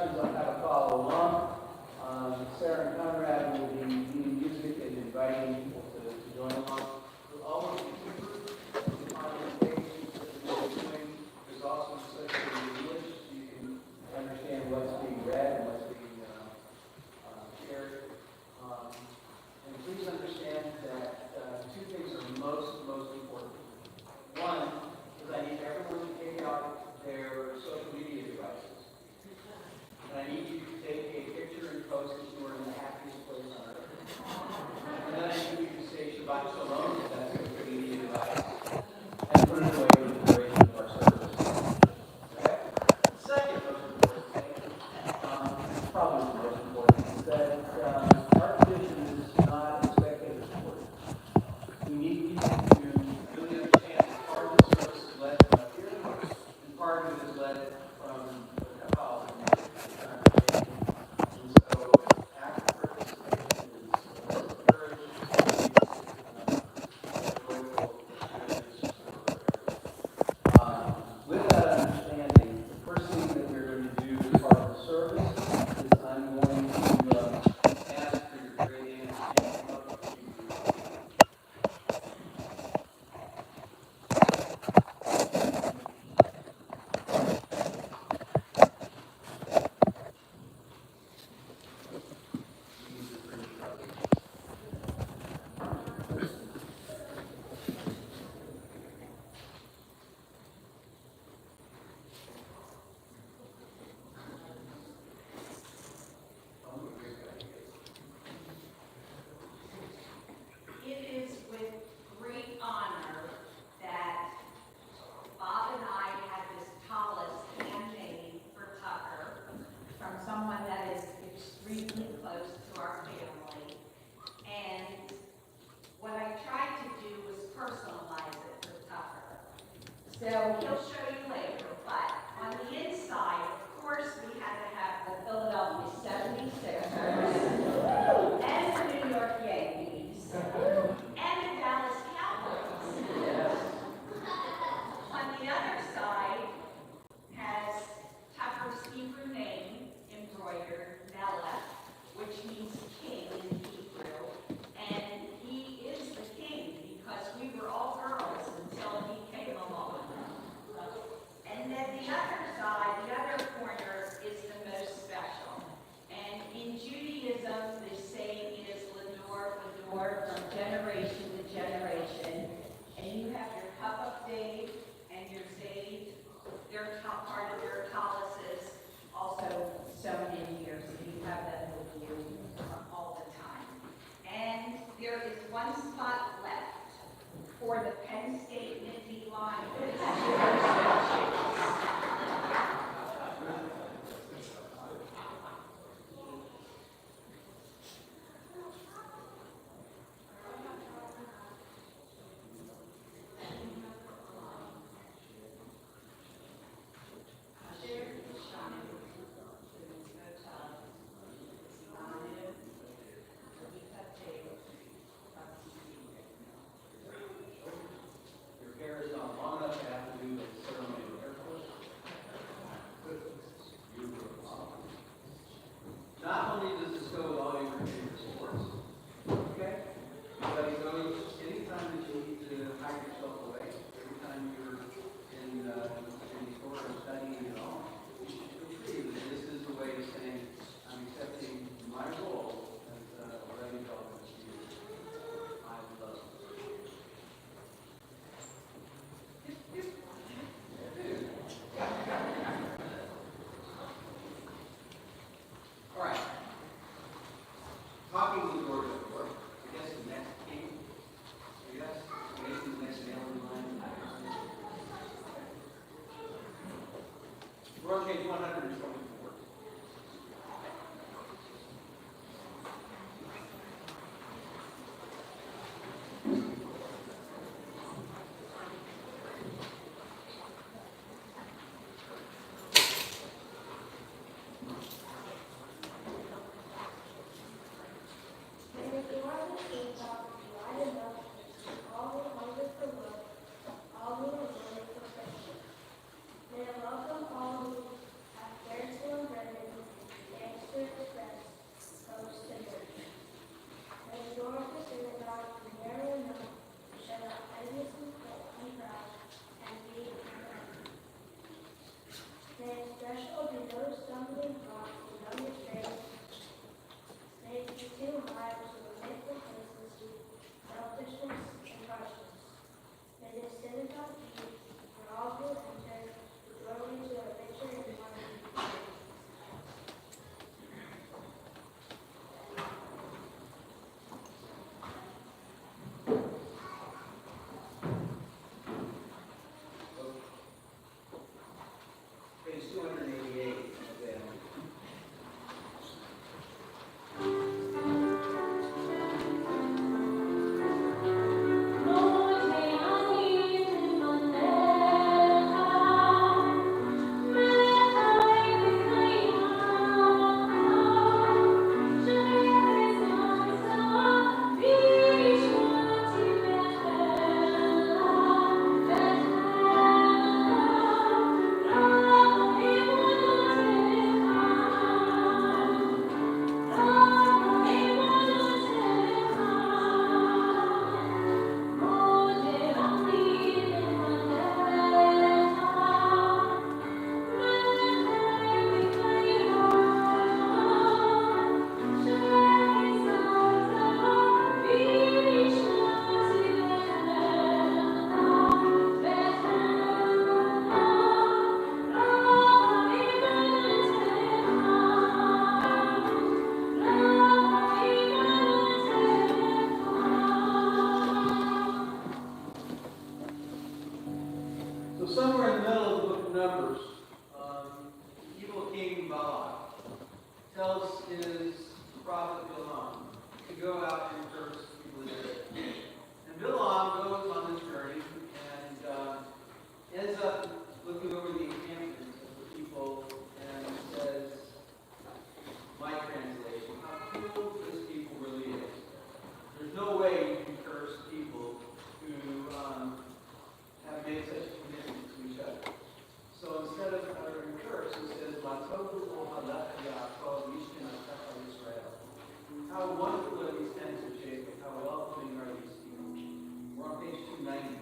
instructions on how to follow along. Sarah and Conrad will be leading music and inviting people to join along. We'll always be two groups on the stage that we'll be doing. There's also associated English, so you can understand what's being read and what's being shared. And please understand that two things are most important. One is I need everyone to take out their social media devices. And I need you to take a picture and post that you are in the happiest place on earth. And then I need you to say Shabbat Shalom, if that's a social media device, and put it away for the duration of our service. Okay? Second most important thing, probably the most important, is that our tradition is not expected of support. We need people to really understand that part of the service is led from up here, and part of it is led from the college. And so active participation is encouraged, joyful experience for everyone. With that understanding, the first thing that we're going to do as part of the service is I'm going to ask for your great aunt to come up with you. It is with great honor that Bob and I had this tallis handmade for Tucker from someone that is extremely close to our family. And what I tried to do was personalize it for Tucker. So he'll show you later, but on the inside, of course, we had to have the Philadelphia 76ers and the New York Yankees and the Dallas Cowboys. On the other side has Tucker's Hebrew name embroidered, Melech, which means king in Hebrew. And he is the king because we were all girls until he came along. And then the other side, the other corner, is the most special. And in Judaism, the saying is Lenore, Lenore, from generation to generation. And you have your cup of Dave and your Zaid, their top part of their colossus, also sewn in here, so you have that with you all the time. And there is one spot left for the Penn State Nittany line. Your hair is not long enough to have to do a ceremonial hair color. Not only does this go with all your favorite sports, okay? But it goes anytime that you need to hide yourself away, every time you're in any sort of studying at all, you should feel free that this is the way of saying, I'm accepting my role as Reverend Elvis here. I love it. All right. Talking to the Lord of the Lord, I guess the next king, I guess the next male in line. We're on page 124. And if you are the king, God, wide enough, all who hunger for love, all who are willing for friendship. May I welcome all who have dared So somewhere in the middle of the book of Numbers, the evil king Balak tells his prophet Balaam to go out and curse people of Israel. And Balaam goes on this journey and ends up looking over the encampments of the people and says, my translation, how cruel this people really is. There's no way you can curse people who have made such a commitment to each other. So instead of uttering a curse, it says, how wonderful are these tents of Jacob, how welcoming are these people. We're on page 290.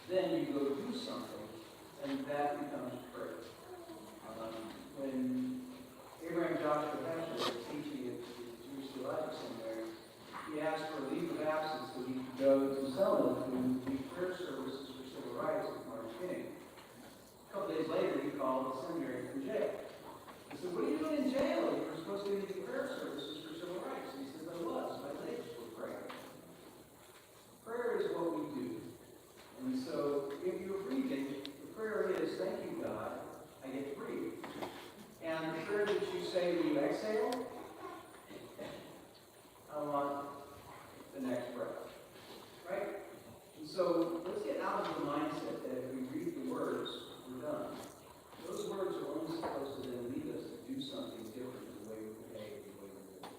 then you go do something, and that becomes prayer. When Abraham Joshua Heschel was teaching at the Jewish Theological Seminary, he asked for a leave of absence so he could go to Selma to lead prayer services for civil rights with Martin King. A couple days later, he called the seminary from jail. He said, "What are you doing in jail? You were supposed to be leading prayer services for civil rights." And he said, "I was. My legs were praying." Prayer is what we do. And so, if you're breathing, the prayer is, "Thank you, God, I get to breathe." And the prayer that you say when you exhale, I want the next breath. Right? And so, let's get out of the mindset that if we read the words, we're done. Those words are only supposed to then lead us to do something different than the way we behave, the way we live.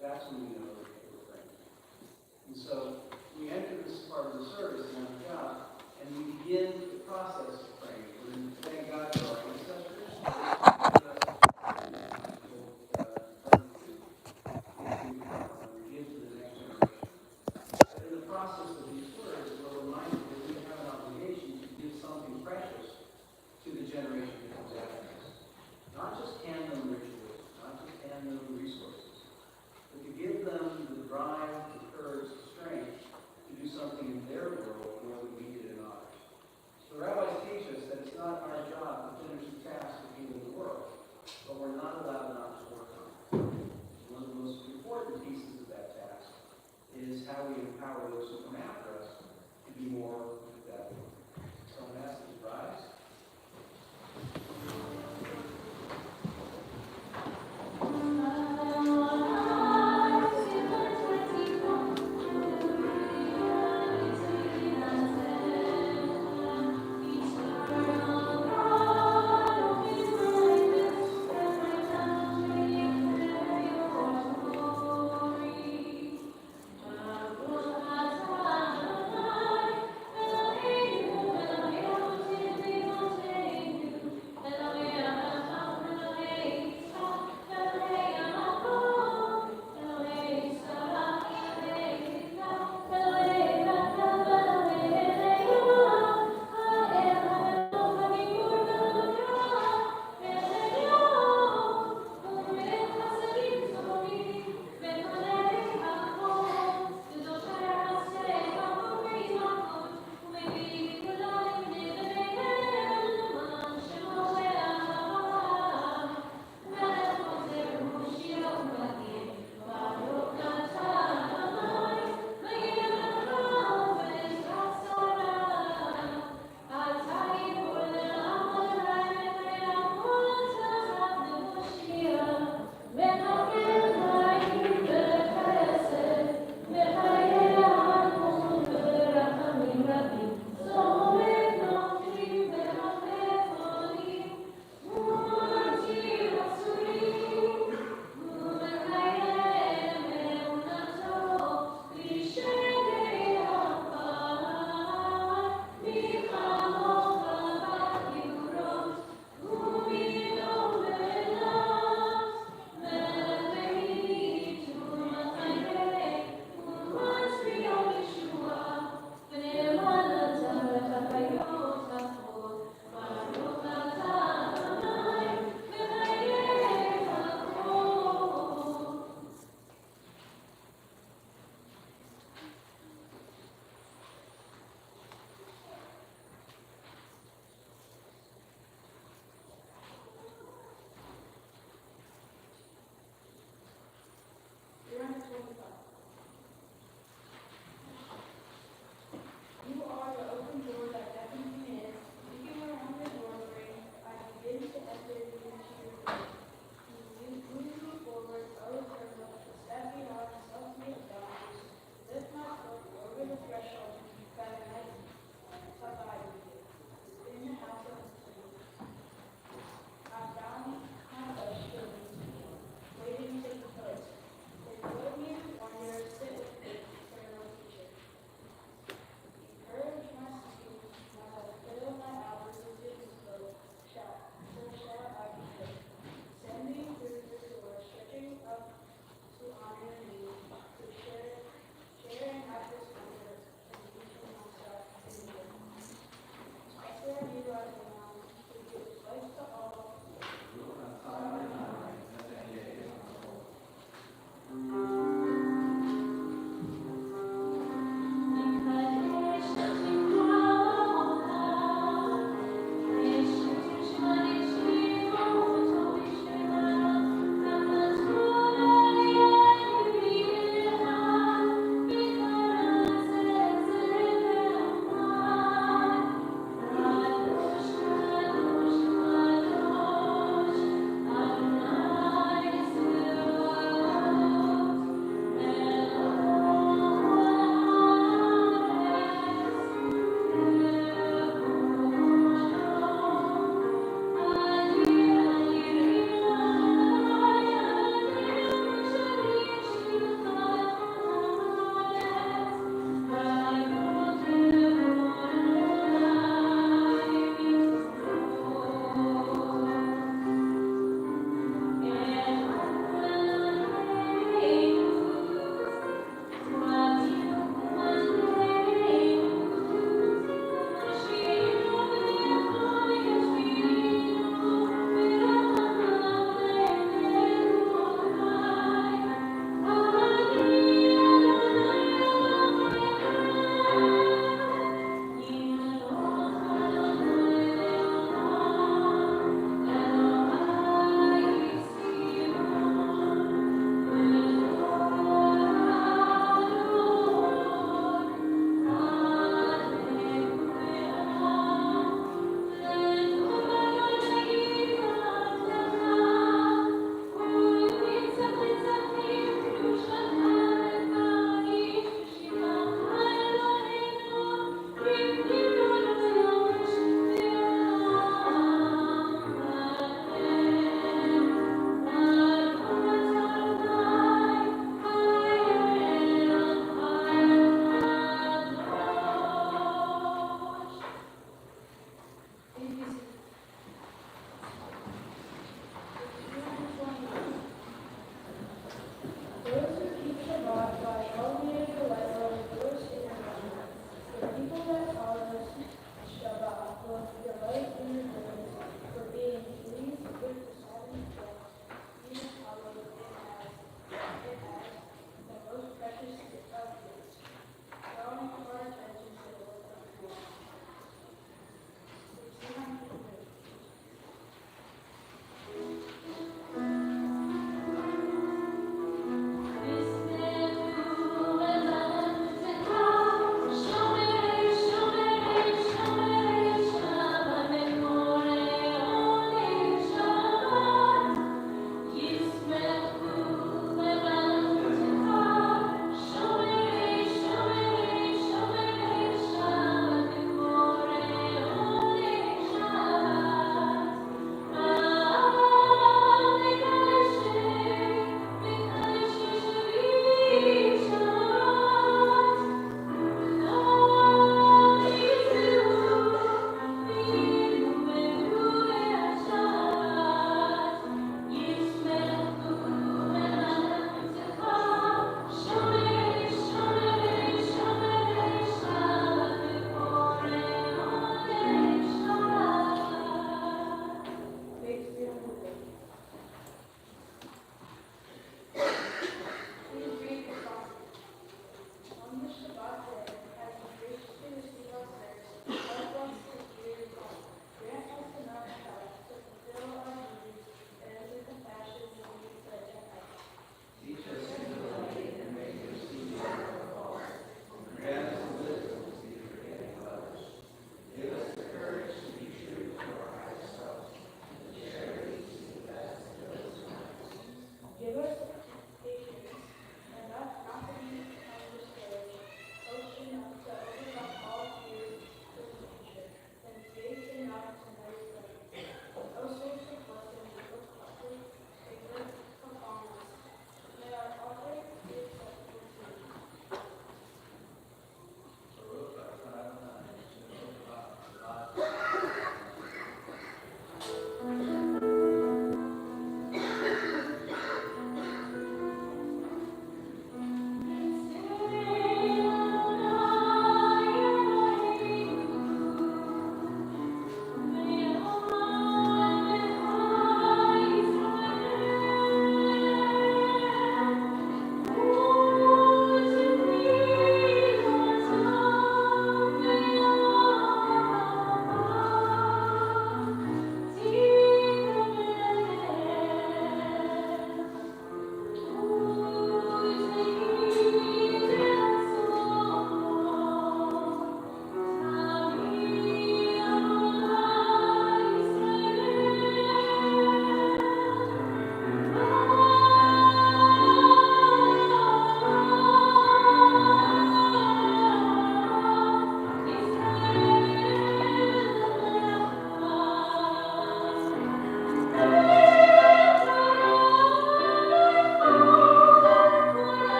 That's when we know that we're praying. And so, we enter this part of the service in our God, and we begin the process of praying. We're going to thank God for our ancestors. Give to the next generation. But in the process of these words, we're reminded that we have an obligation to give something precious to the generation that comes after us. Not just hand them rituals, not just hand them resources, but to give them the drive, the courage, the strength to do something in their world where we need it in ours. So rabbis teach us that it's not our job to finish the task of healing the world, but we're not allowed not to work on it. One of the most important pieces of that task is how we empower those who come after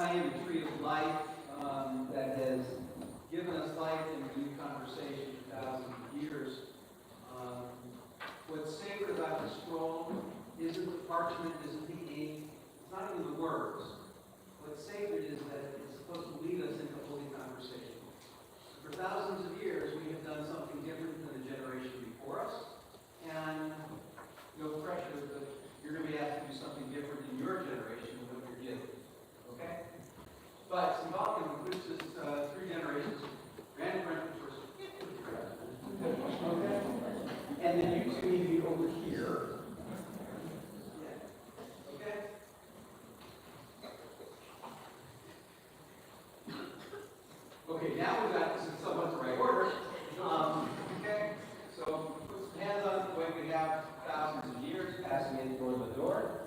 I am a tree of life that has given us life and renewed conversation for thousands of years. What's sacred about the scroll isn't the parchment, isn't the ink, it's not even the words. What's sacred is that it's supposed to lead us into holy conversation. For thousands of years, we have done something different than the generation before us, and no pressure, but you're going to be asked to do something different in your generation than what you're given. Okay? But symbolically, which is 3 generations, grandparents first. Okay? And then you two need to be over here. Okay? Okay, now we've got this in somewhat the right order. Okay? So put some hands on it the way we have thousands of years, passing in toward the door.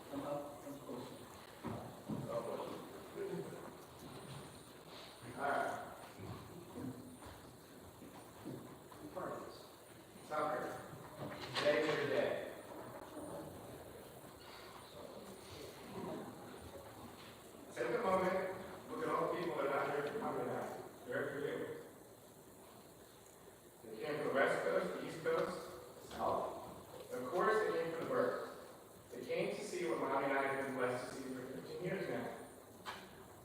Come up, come closer. All right, Part of this. soccer. Today's your day. Take a moment, look at all the people that are not here for coming out. They're for you. They came from the West Coast, the East Coast, the South. Of course, they came from the birth. They came to see what Mommy and I have been blessed to see for 15 years now.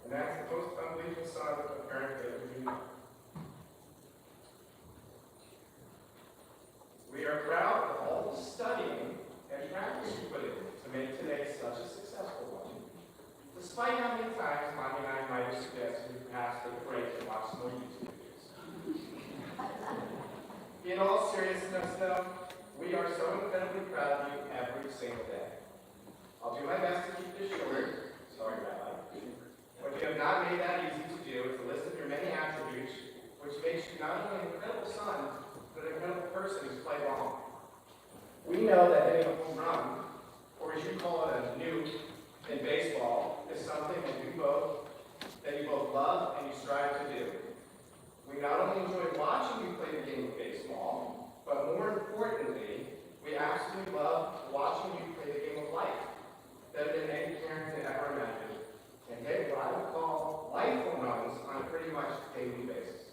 And that's the most unbelievable son of a parent that ever knew. We are proud of all the studying and practice you put in to make today such a successful one. Despite how many times Mommy and I might have suggested we perhaps take a break and watch some more YouTube videos. In all seriousness, though, we are so incredibly proud of you every single day. I'll do my best to keep this short. Sorry, Rabbi. What you have not made that easy to do is a list of your many attributes, which makes you not only an incredible son, but an incredible person who's played long. We know that hitting a home run, or as you call it, a nuke in baseball, is something that you both love and you strive to do. We not only enjoy watching you play the game of baseball, but more importantly, we absolutely love watching you play the game of life, better than any parent could ever imagine, and hit what I would call life home runs on a pretty much daily basis.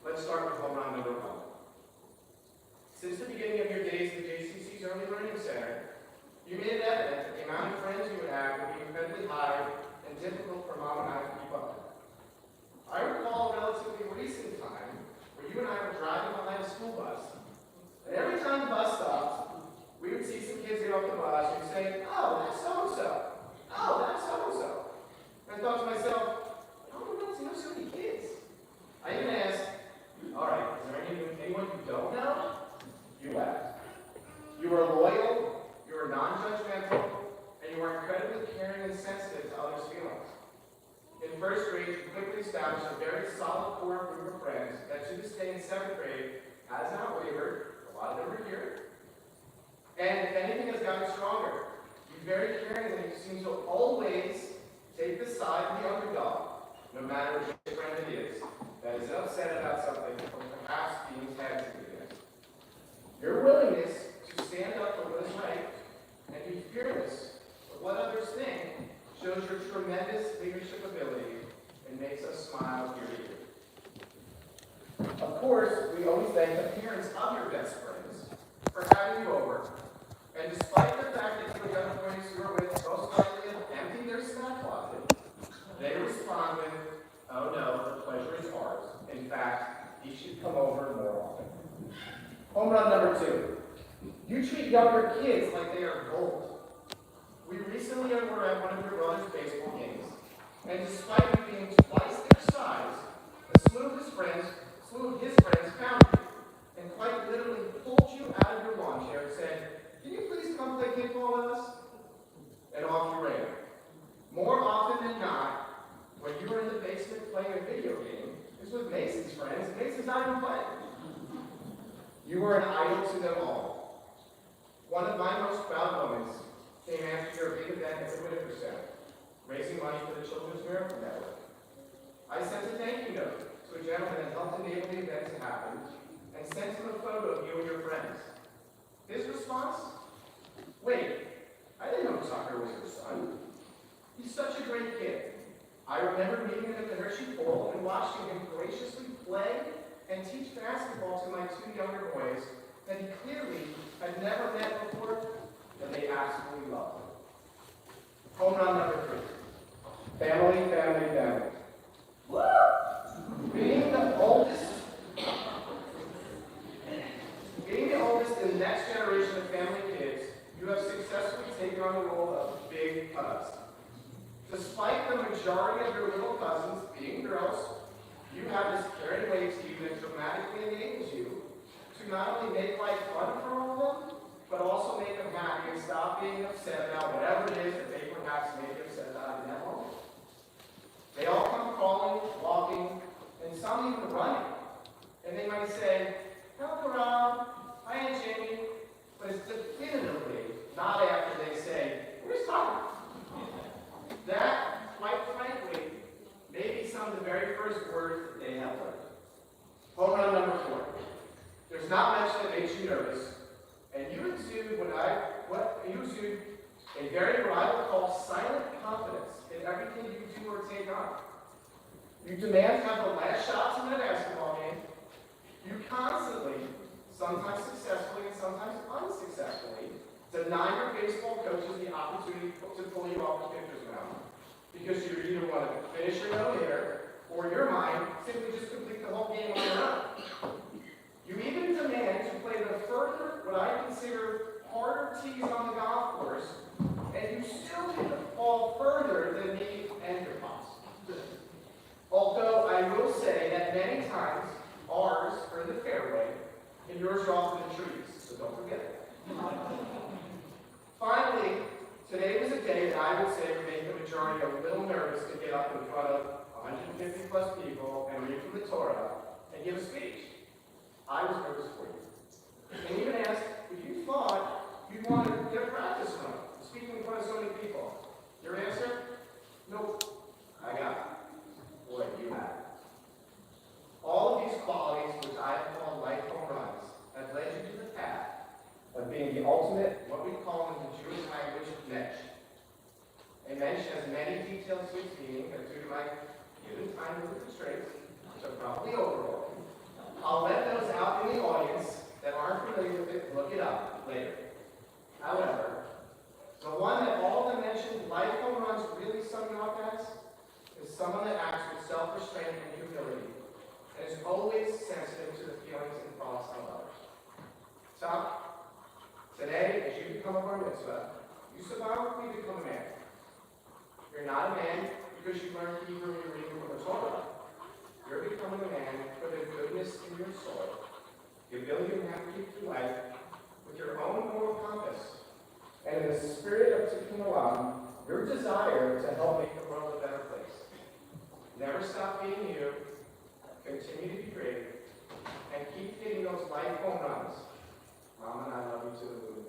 Let's start with home run number 1. Since the beginning of your days at JCC's Early Learning Center, you made it evident that the amount of friends you would have would be incredibly high and difficult for Mom and I to keep up with. I recall a relatively recent time where you and I were driving behind a school bus, and every time the bus stopped, we would see some kids get off the bus and say, "Oh, that's so-and-so. Oh, that's so-and-so." And I thought to myself, how do you know so many kids? I even asked, all right, is there anyone you don't know? You laughed. You were loyal, you were non-judgmental, and you were incredibly caring and sensitive to others' feelings. In first grade, you quickly established a very solid core group of friends that to this day in 7th grade has not wavered. A lot of them are here. And if anything has gotten stronger, you're very caring and you seem to always take the side of the underdog, no matter which friend it is, that is upset about something or perhaps being tagged against. Your willingness to stand up for what is right and be fearless of what others think shows your tremendous leadership ability and makes us smile ear to ear. Of course, we always thank the parents of your best friends for having you over. And despite the fact that you young boys you were with most likely have emptied their snack closet, they respond with, "Oh no, the pleasure is ours. In fact, you should come over more often." Home run number 2. You treat younger kids like they are gold. We recently were at one of your brother's baseball games, and despite you being twice their size, a slew of his friends found you, and quite literally pulled you out of your lawn chair and said, "Can you please come play kickball with us?" And off you ran. More often than not, when you were in the basement playing a video game, this was Mason's friends, and Mason's not even playing. You were an idol to them all. One of my most proud moments came after your big event at the Whitaker Center. raising money for the Children's Miracle Network. I sent a thank you note to a gentleman that helped enable the event to happen and sent him a photo of you and your friends. His response? Wait, I didn't know Tucker was your son. He's such a great kid. I remember meeting him at the Hershey Bowl and watching him graciously play and teach basketball to my two younger boys that he clearly had never met before, and they absolutely loved him. Home run number 3. Family, family, family. Being the oldest in the next generation of family kids, you have successfully taken on the role of big cuz. Despite the majority of your little cousins being girls, you have this caring way to you that dramatically enables you to not only make life fun for all of them, but also make them happy and stop being upset about whatever it is that they perhaps may be upset about in that moment. They all come crawling, walking, and some even running. And they might say, "Help around, hi Aunt Jamie," but it's definitively not after they say, "Where's Tucker?" That, quite frankly, may be some of the very first words that they have learned. Home run number 4. There's not much that makes you nervous, and you exude a very what I would call silent confidence in everything you do or take on. You demand to have the last shots in a basketball game. You constantly, sometimes successfully and sometimes unsuccessfully, deny your baseball coaches the opportunity to pull you off the pitcher's mound. Because you either want to finish your no-hitter, or in your mind, simply just complete the whole game on your own. You even demand to play the further, what I consider harder tees on the golf course, and you still hit the ball further than me and your pops. Although I will say that many times, ours are in the fairway, and yours are off in the trees, so don't forget that. Finally, today was a day that I would say would make the majority a little nervous to get up in front of 150 plus people and read from the Torah and give a speech. I was nervous for you. And even asked if you thought you'd want to get a practice run, speaking in front of so many people. Your answer? Nope. I got it. Boy, you have it. All of these qualities, which I call life home runs, have led you to the path of being the ultimate, what we call in the Jewish language, mensch. A mensch has many details to its meaning, but due to my given time with constraints, so probably overall. I'll let those out in the audience that aren't familiar with it look it up later. However, the one that all the mentioned life home runs really sum you up as is someone that acts with self-restraint and humility, and is always sensitive to the feelings and thoughts of others. So, today, as you become a bar mitzvah, you symbolically become a man. You're not a man because you learned Hebrew and you're reading from the Torah. You're becoming a man for the goodness in your soul, the ability to navigate through life with your own moral compass, and in the spirit of Tikkun Olam, your desire to help make the world a better place. Never stop being you, continue to be great, and keep hitting those life home runs. Mom and I love you to the moon.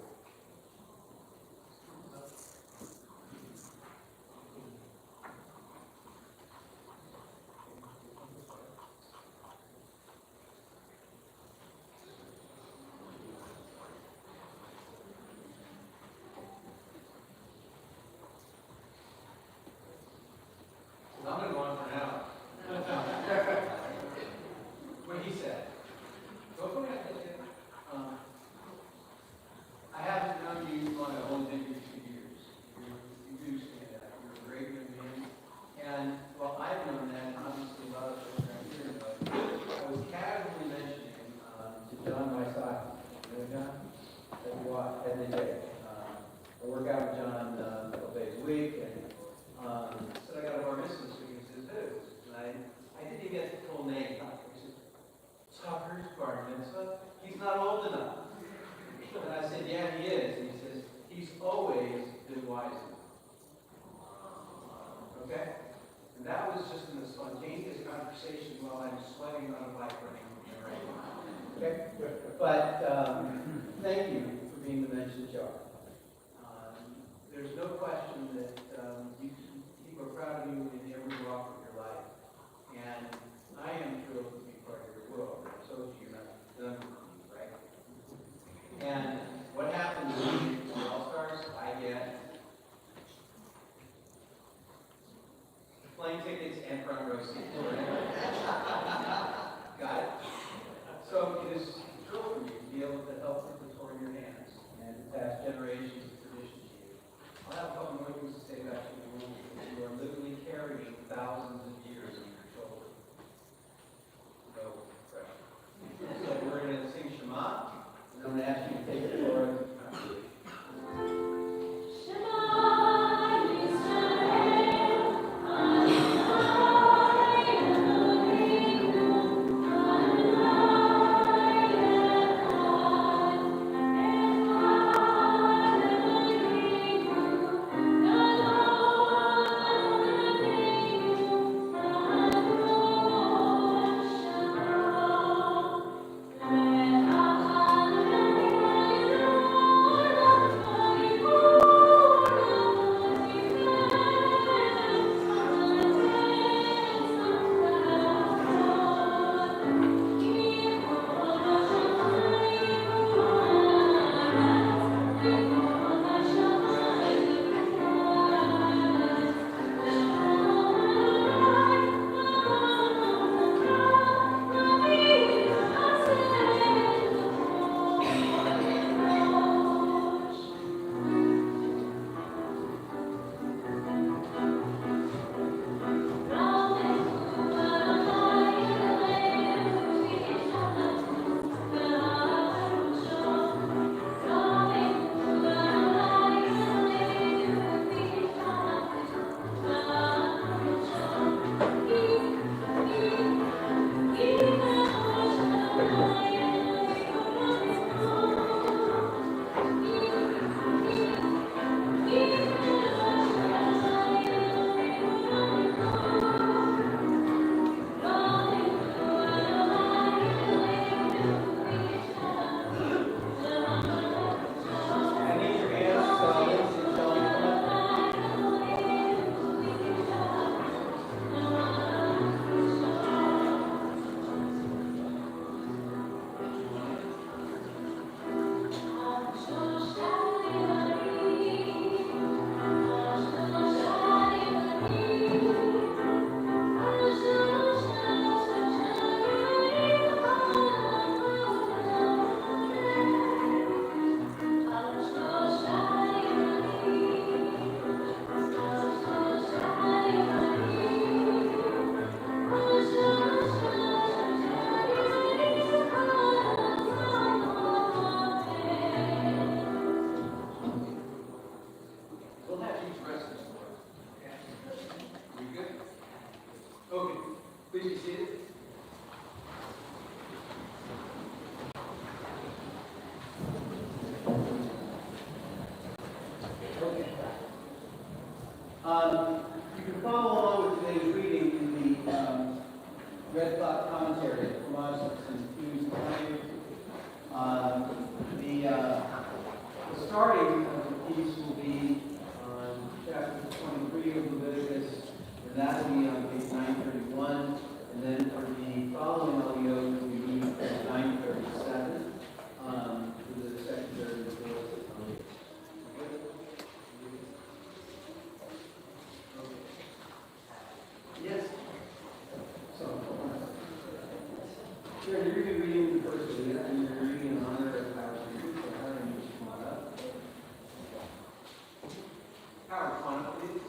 I'm going to go on for now. What he said. Go ahead. I haven't known you on a whole different 2 years. You do say that. You're a great young man. And, well, I've known that, and obviously a lot of folks around here know it. I was casually mentioning to John, my son, you know John? That we watch every day. I work out with John a couple days a week, and said I got a bar mitzvah this week. He says, who? And I didn't get the full name. He said, Tucker's bar mitzvah? He's not old enough. And I said, yeah, he is. And he says, he's always been wise. Okay? And that was just in a spontaneous conversation while I'm sweating on a bike running. Okay? But thank you for being the mentioned jar. There's no question that he proud of you in every walk of your life. And I am thrilled to be part of your world. So you're not done with me, right? And what happens when the All-Stars, I get plane tickets and front row seats. Got it? So it is a thrill for me to be able to help put the tour in your hands and to pass generations of tradition to you. I'll have a couple more things to say about you. You are literally carrying thousands of years on your shoulders. So, we're going to sing Shema, and I'm going to ask you to take the floor. We'll have you rest this morning. Okay? You good? Okay. Please be seated. Okay. You can follow along with today's reading in the Red Cloud commentary that Colossians and Hughes claim. The starting of the piece will be on chapter 23 of Leviticus, and that will be on page 931, and then for the following audio, will be page 937, for the secondary Leviticus. Yes? So, Sharon, you're going to be reading the first Leah, and you're reading in honor of our students, so how do you come on up? Howard, come on up, please.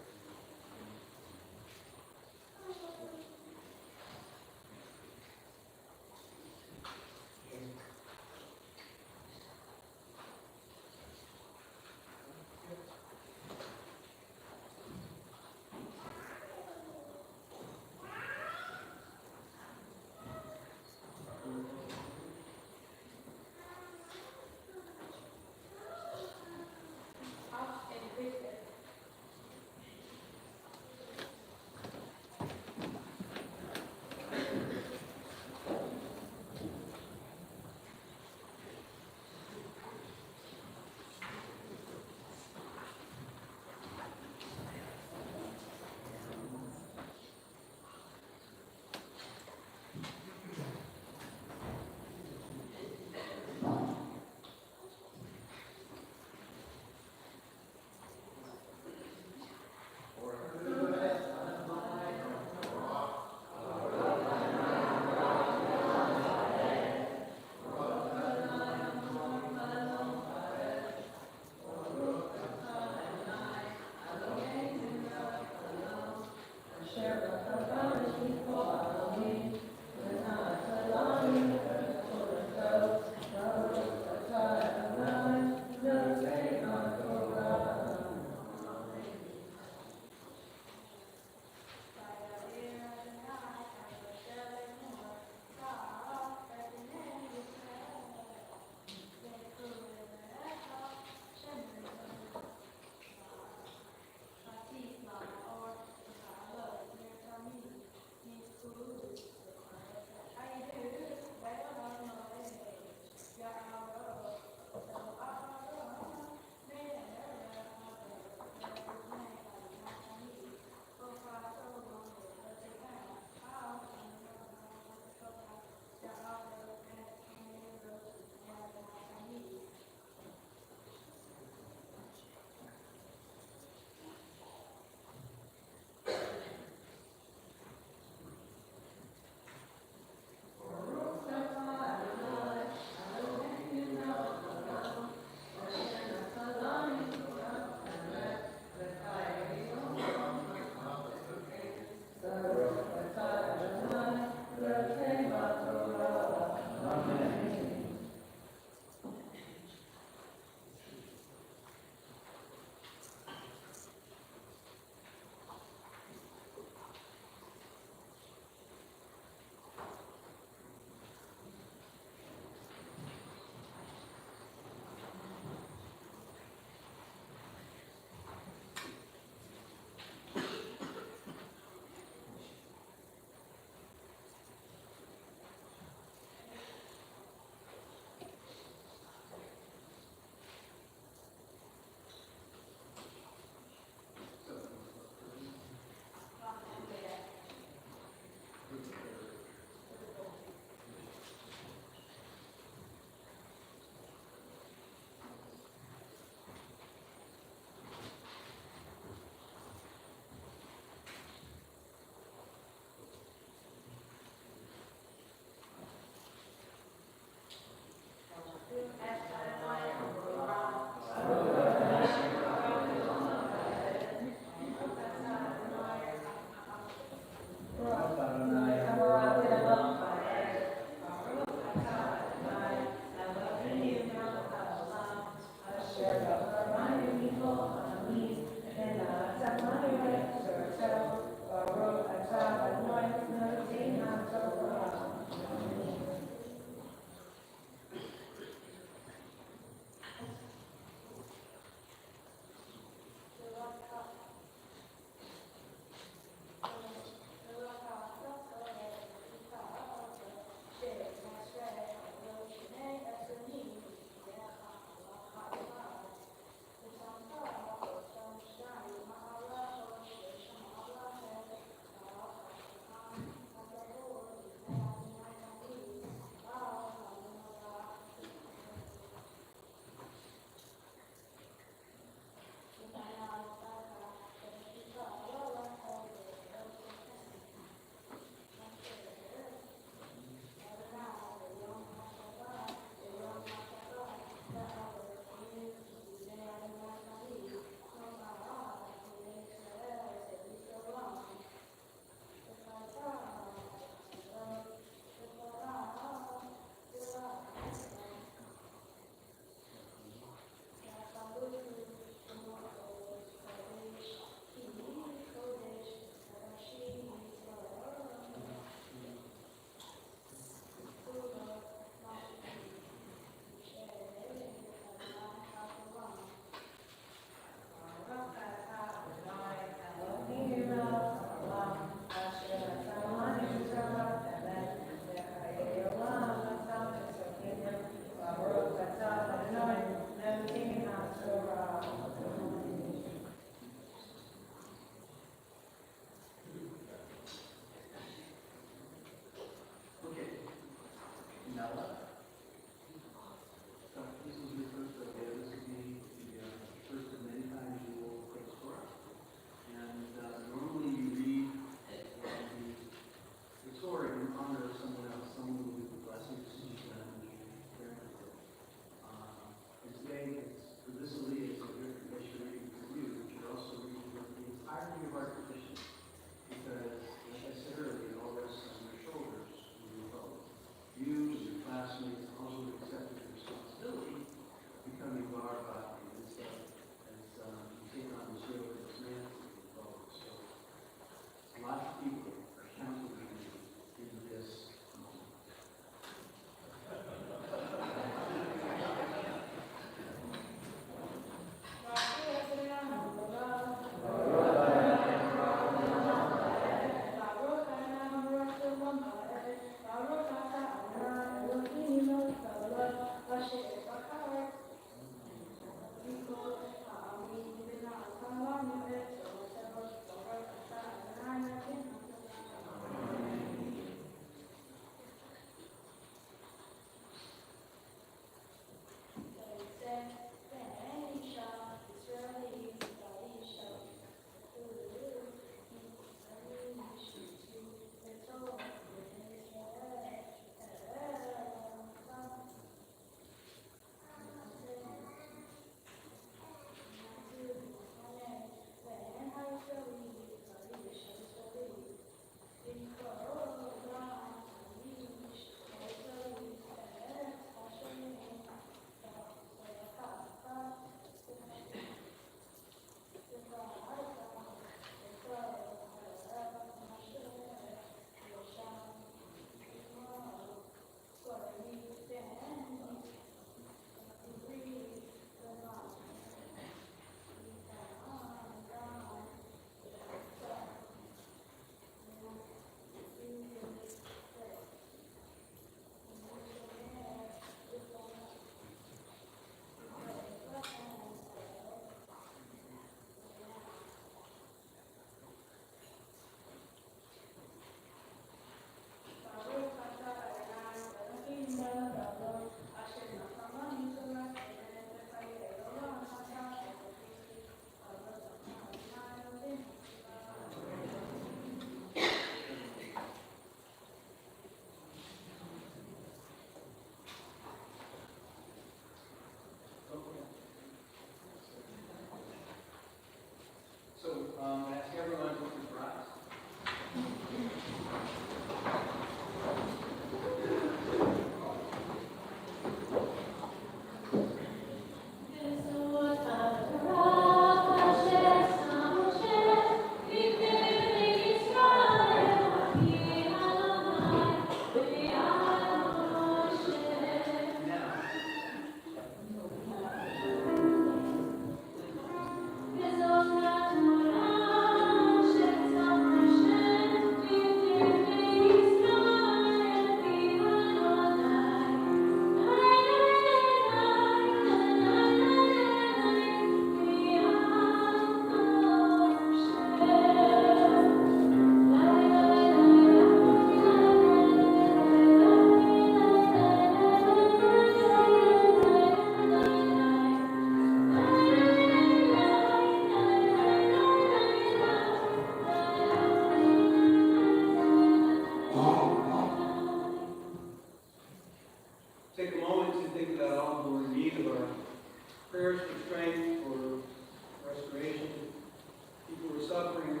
suffering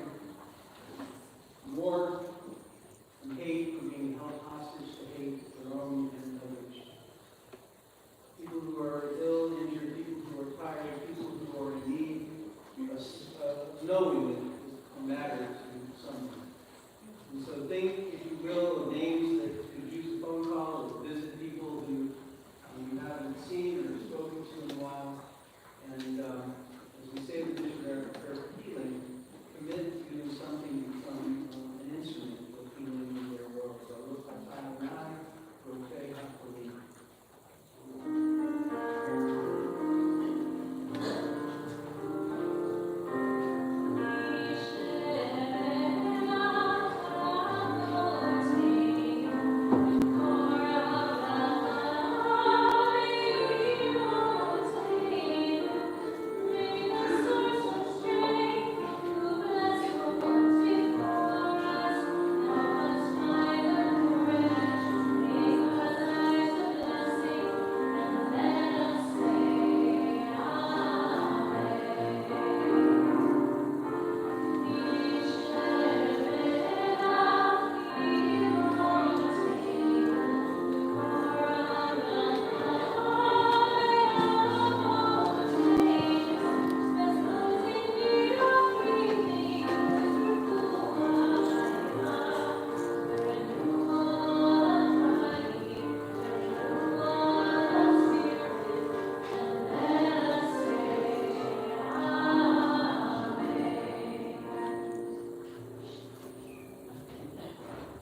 more from hate, from being held hostage to hate their own and others. People who are ill, injured, people who are tired, people who are in need of knowing that it matters to someone. And so think, if you will, of names that could use a phone call or visit people who you haven't seen or spoken to in a while. And as we say the missionary prayer for healing, commit to doing something to become an instrument of healing in their world. So look at time now, we'll say happily.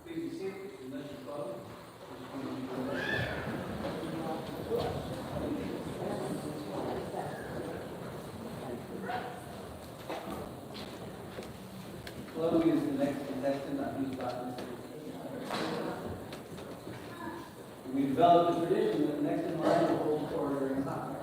Please be seated. Unless you follow. Chloe is the next contestant on Who's Got This. We developed a tradition that the next in line will hold for during soccer.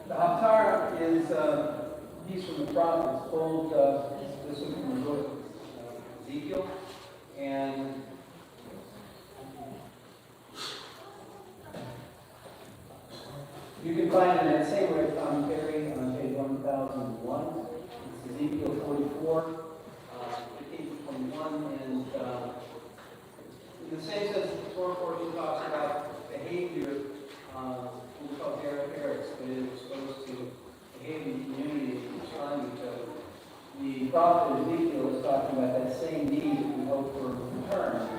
The Haftarah is a piece from the prophets, told this one from the book of Ezekiel, and you can find it in that same way commentary on page 1001. It's Ezekiel 44, 15 to 21, and in the same sense, the Torah portion talks about behavior. We call Derek Harris, but it was supposed to behave in community and respond to each other. The prophet Ezekiel is talking about that same need that we hope for return.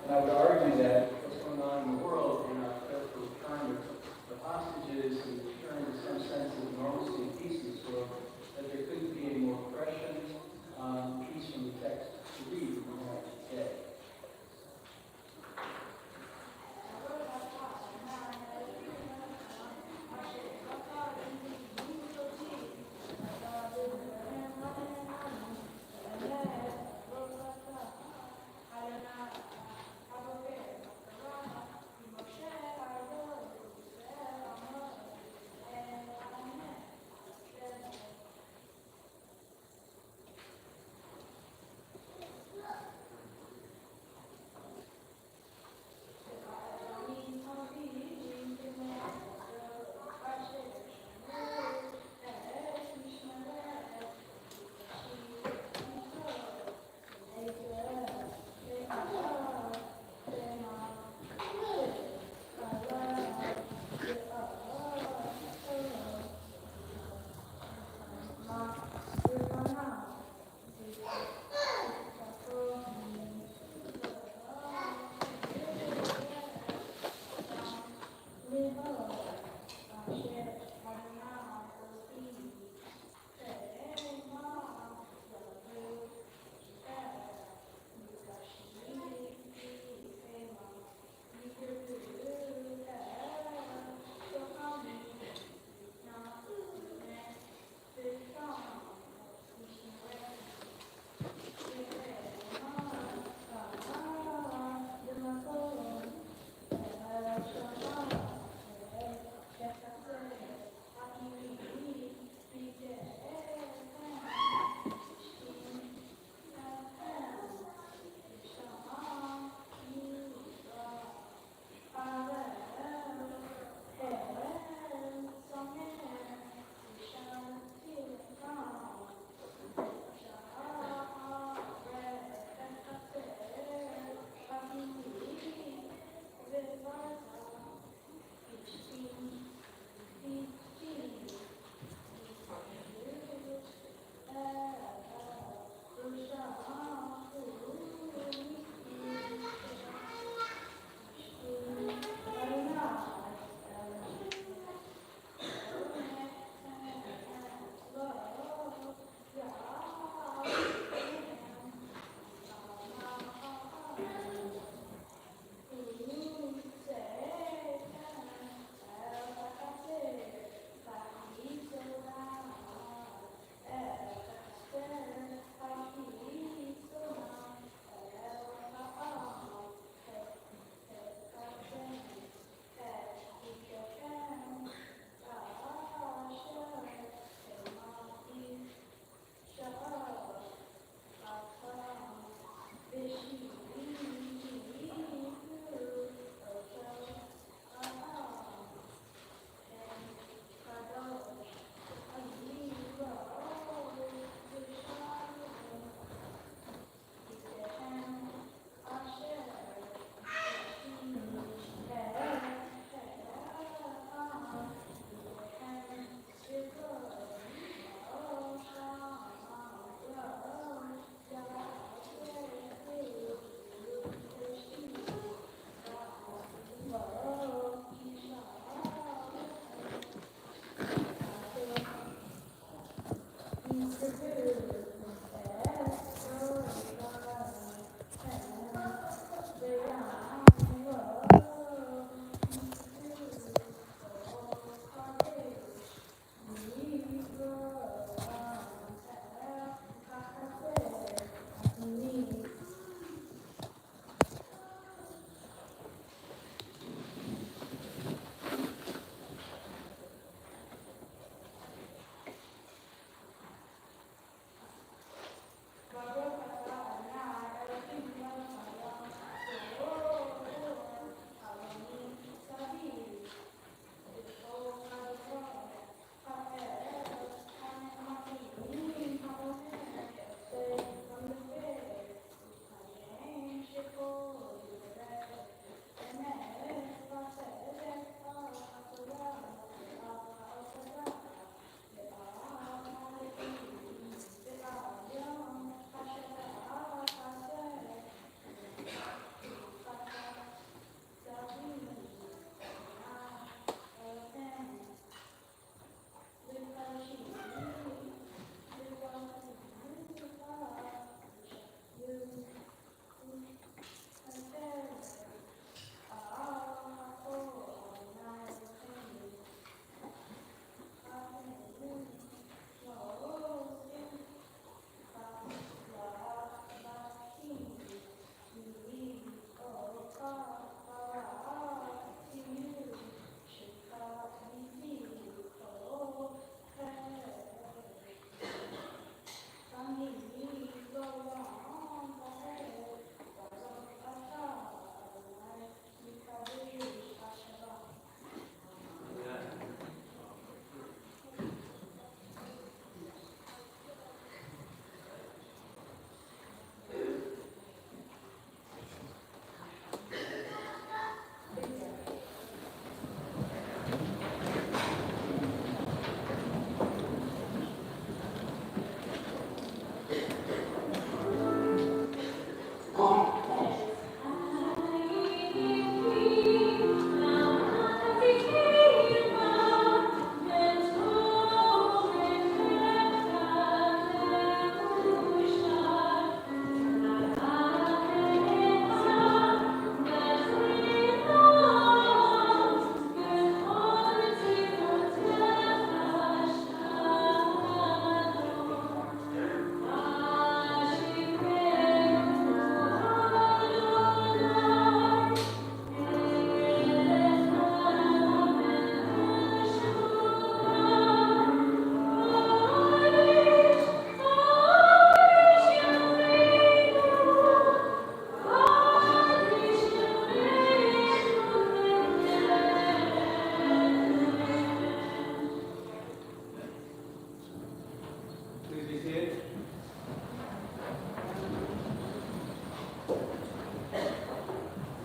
And I would argue that what's going on in the world in our prayer for return of hostages and return to some sense of normalcy and peace in this world, that there couldn't be any more oppression, peace from the text to read than we have today.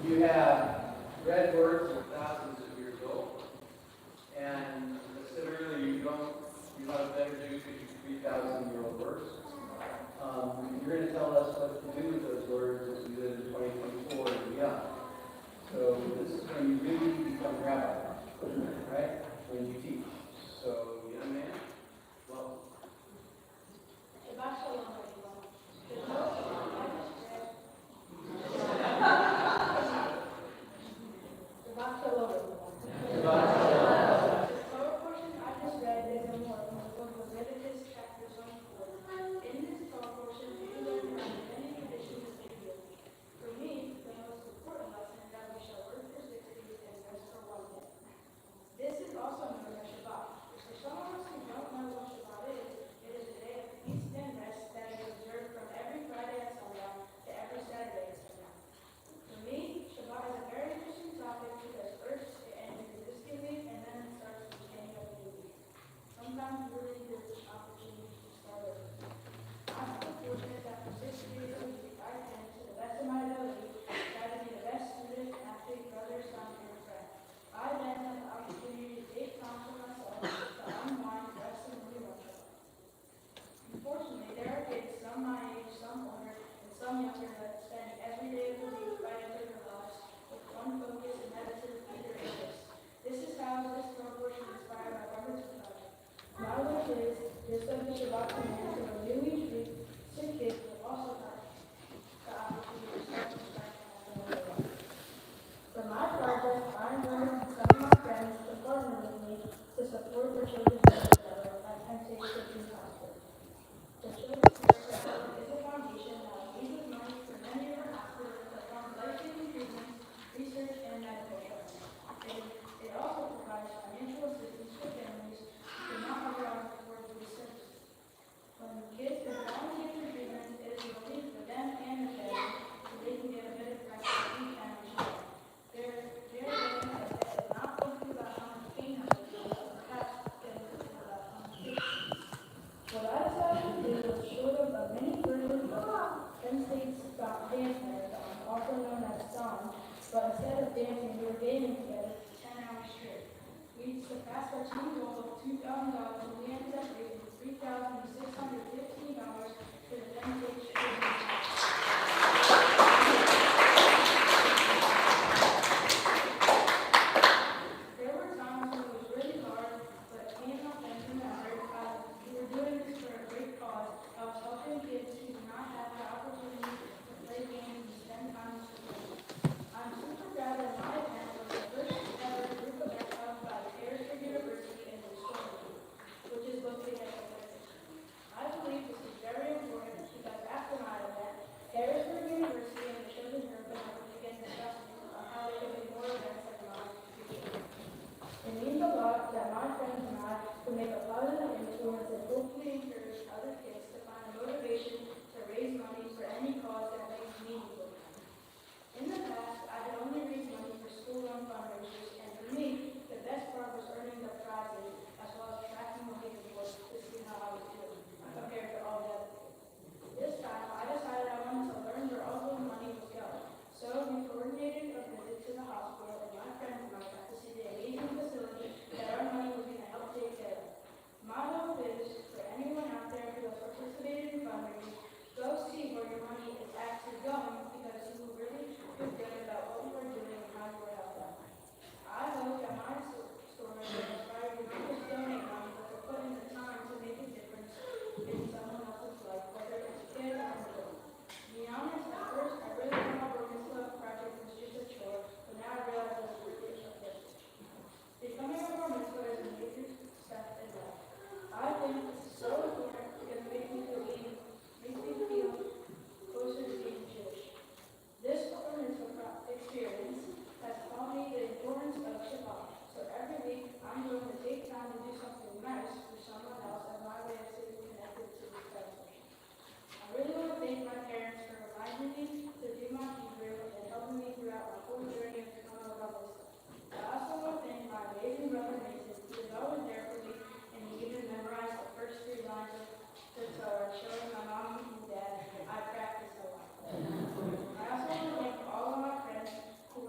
You have red words that are thousands of years old. And as I said earlier, you have a better do because you 3,000-year-old words. You're going to tell us what to do with those words as we live in 2024 and beyond. So this is when you really become rabbi, right? When you teach. So, young man, well, Shabbat shalom, everyone. The Torah I just read. Shabbat shalom, everyone. The Torah portion I just read is a more from the book of Leviticus chapter 24. In this Torah portion, we learn about the many traditions of Israel. For me, the most important lesson is that we shall work for 6 days and rest for 1 day. This is also known as Shabbat. For some of us who don't know what Shabbat is, it is a day of peace and rest that is observed from every Friday at sundown to every Saturday at sundown. For me, Shabbat is a very interesting topic because first it ends existing week and then it starts the beginning of a new week. Sometimes really good opportunity to start over. I'm so fortunate that for 6 days a week I can, to the best of my ability, try to be the best student, athlete, brother, son, and friend. I then have the opportunity to take time for myself to unwind, rest, and relax. Unfortunately, there are kids, some my age, some older, and some younger, that spend every day of the week fighting for their lives with one focus, and that is to defeat their interests. This is how this Torah portion inspired my brother to project. My wish is, just like the Shabbat commands to renew each week, sick kids will also have the opportunity to start and strengthen their life. For my project, I invited some of my friends to partner with me to support the Children's Medical Center at Penn State Children's Hospital. The Children's Medical Center is a foundation that raises money for many of our hospitals to fund life-saving treatments, research, and medical training. It also provides financial assistance for families who cannot otherwise afford these services. When kids can finally get their treatment, it is a relief for them and the families so they can get a better price for each and every child. They're not thinking about how much pain has been done, but perhaps they're thinking about how much patience. What I decided to do was short of a mini version of Penn State's dance marathon, also known as SON, but instead of dancing, we were gaming together 10 hours straight. We surpassed our team goal of $2,000 and we ended up raising $3,615 for the Penn State Children's Hospital. There were times when it was really hard, but it came up and remembered we were doing this for a great cause. I was helping kids who do not have the opportunity to play games and spend time with family. I'm super proud that my event was the first ever group event held by Harrisburg University in the Historical, which is located at the Penn. I believe this is very important because after my event, Harrisburg University and the Children's Medical Center began discussing on how they could do more events like mine in the future. It means a lot that my friends and I could make a positive influence and hopefully encourage other kids to find a motivation to raise money for any cause that makes meaningful. In the past, I had only raised money for school-run fundraisers, and for me, the best part was earning the prizes as well as tracking the leaderboard to see how I was doing compared to all the other kids. This time, I decided I wanted to learn where all the money was going. So we coordinated a visit to the hospital, and my friends and I got to see the amazing facility that our money was going to help take care of. My hope is for anyone out there who has participated in fundraising, go see where your money is actually going because you will really feel good about what you are doing and how you are helping. I hope that my story will inspire you not just donate money, but to put in the time to make a difference in someone else's life, whether it's a kid or an adult. To be honest, at first, I really thought my Broken Club project was just a chore, but now I realize it's really a gift. Becoming a bar mitzvah is a major step in life. I think this is so important because it makes me feel closer to being Jewish. This bar mitzvah experience has taught me the importance of Shabbat. So every week, I'm going to take time to do something nice for someone else as my way of staying connected to this fellowship. I really want to thank my parents for reminding me to do my Hebrew and helping me throughout my whole journey of becoming a bar mitzvah. I also want to thank my amazing brother Mason, who is always there for me, and he even memorized the first 3 lines of the Torah, showing my mom and dad I practiced a lot. I also want to thank all of my friends who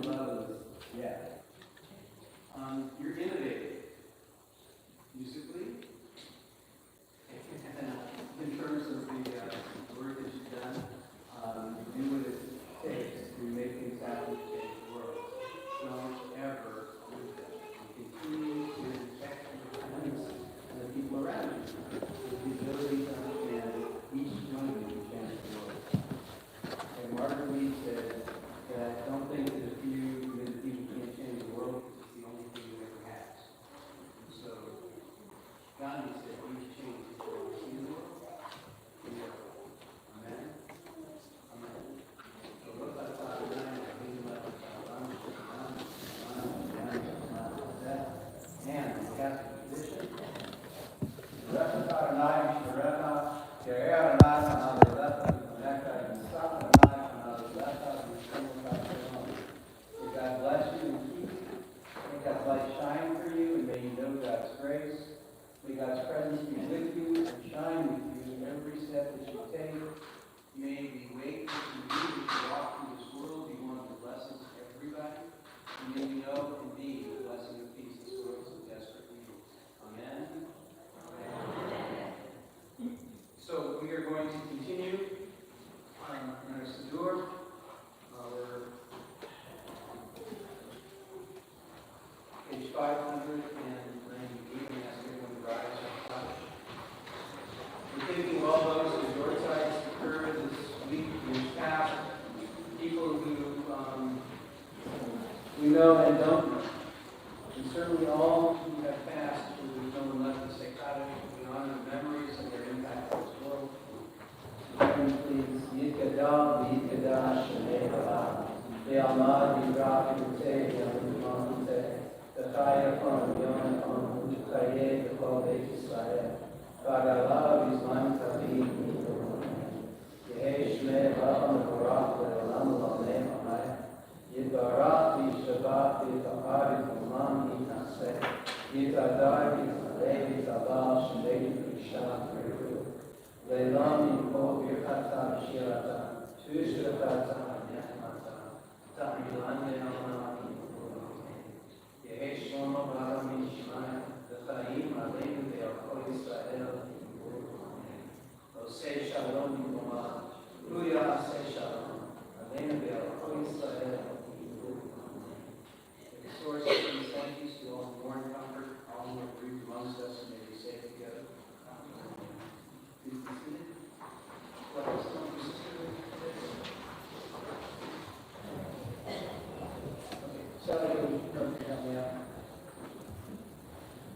levels, yeah. You're innovative musically, and in terms of the work that you've done, You do what it takes to make things happen to change the world. Don't ever lose that. You continue to check your friends and the people around you with the ability to understand each one of you can change the world. And Margaret Mead said that don't think that if you can't change the world because it's the only thing you ever have. So Gandhi said, we change the world. See the world? Yeah. Amen. Amen. So what about and the Catholic tradition? May God bless you and keep you. May God's light shine for you, and may you know God's grace. May God's presence be with you and shine with you in every step that you take. May we wait for you to walk through this world. Be one of the blessings to everybody. And may you know and be the blessing of peace this world so desperately needs. Amen. So we are going to continue in our Siddur. We're page 598, and ask everyone to rise and touch. We're thinking of all those whose Yorzites occurred this week, years past, people who we know and don't know. And certainly all who have passed who no one left is psychotic. We honor the memories and their impact on this world. Heaven, please, Yitkadah, Yitkadah, Shanei Hava, Be'amad, Yirach, Yiteh, Yamimah, Yiteh, B'chaya, From, Yom, From, Chaye, B'chol, Beit Yisrael, B'agalah, B'zman, Tabim, Yehei, Shmei, B'acham, B'korach, B'olam, B'alem, Amai, Yitbarach, Yishabach, Yitahar, Yitman, Yitnaseh, Yitadar, Yitzaleh, Yitabal, Shnei, Yishah, Yirku, Leilam, Yimko, Birchata, Shirata, Tushratata, Yachmata, Ta'milan, Yehamah, Yehei, Shlomo, Baram, Yishmai, V'chaim, Aleinu, Ve'achol, Yisrael, Osei, Shalom, Yimomah, Luya, Osei, Shalom, Aleinu, Ve'achol, Yisrael, the source of these thank yous to all who mourn comfort, all who are grieved amongst us, and may we safe together. Please be seated. Let us come to sister. Sally, would you come to help me out?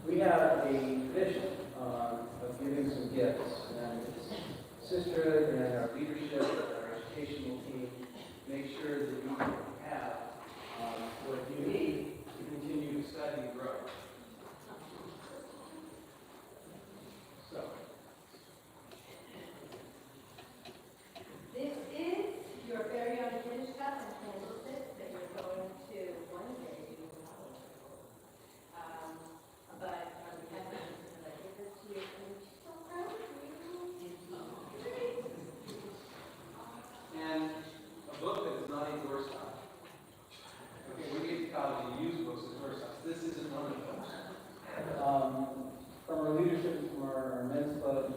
We have a tradition of giving some gifts, and it's sister and our leadership, our educational team, make sure that you have what you need to continue to study and grow. So, This is your very own finished cup and candlestick that you're going to one day use. But we have to give this to you. And we're so proud of you. and a book that is not a doorstop. Okay, we get to college and use books as doorstops. This isn't one of those. from our leadership, from our men's club,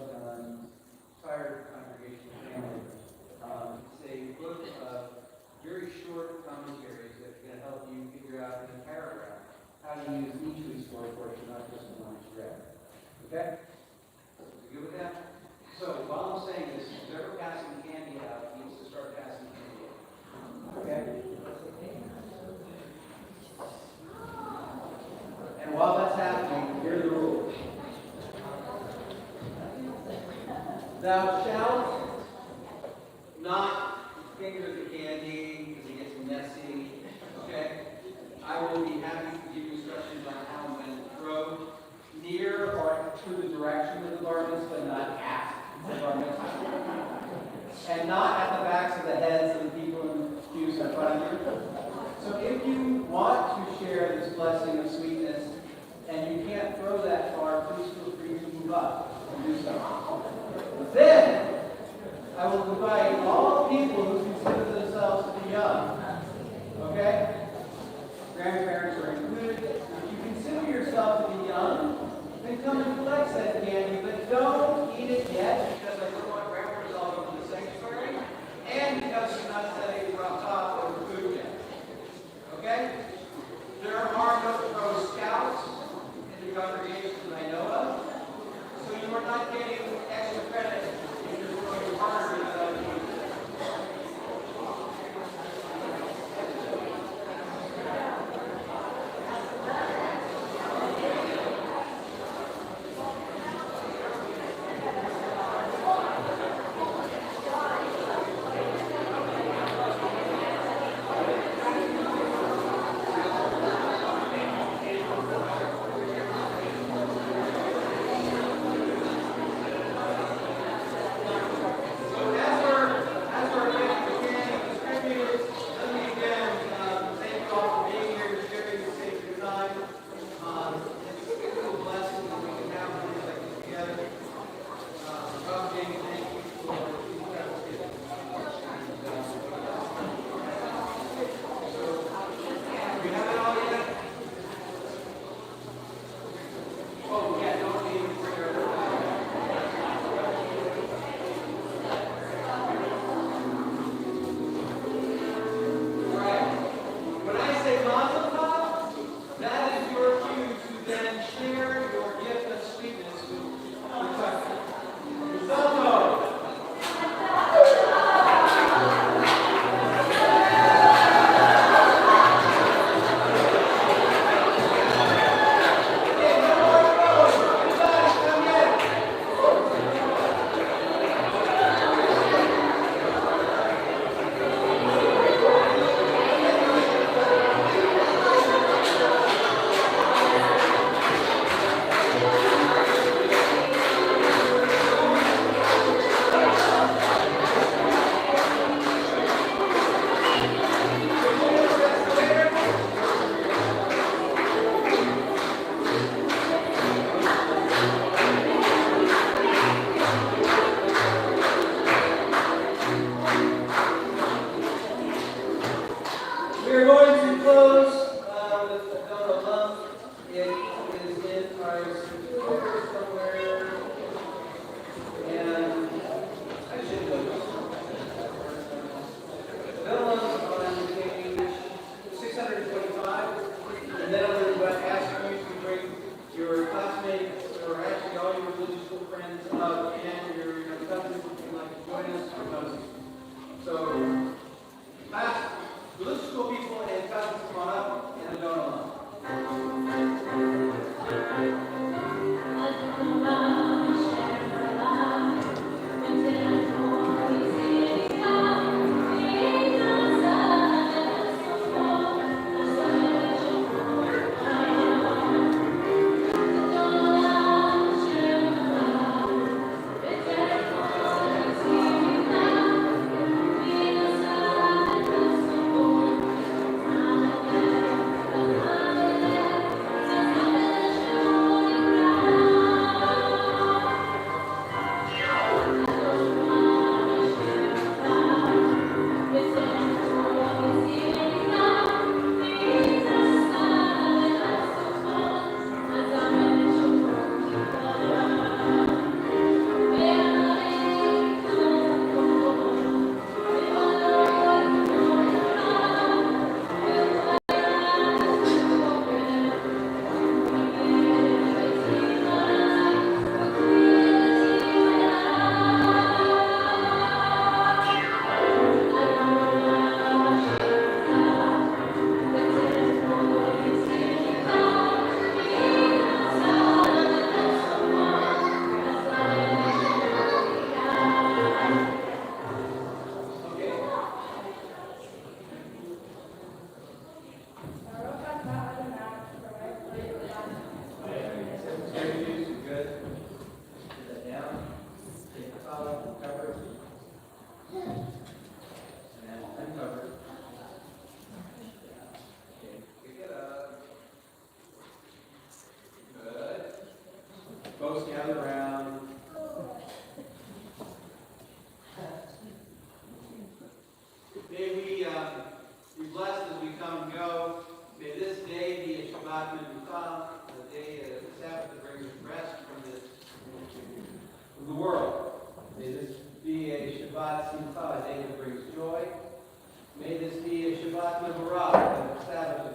entire congregation family, it's a book of very short commentaries that are going to help you figure out in a paragraph how to use each resource portion, not just the one you read. Okay? You good with that? So while I'm saying this, whoever passing candy out needs to start passing candy out. Okay? And while that's happening, here are the rules. Thou shalt not finger the candy because it gets messy. Okay? I will be happy to give you instructions on how and when to throw near or to the direction of the garments, but not at the garments. And not at the backs of the heads of the people in the pews in front of you. So if you want to share this blessing of sweetness and you can't throw that far, please feel free to move up and do so. Then, I will invite all people who consider themselves to be young, okay, May this day be a Shabbat Menucha, a day, a Sabbath that brings rest from the world. May this be a Shabbat Simcha, a day that brings joy. May this be a Shabbat Mevorach, a Sabbath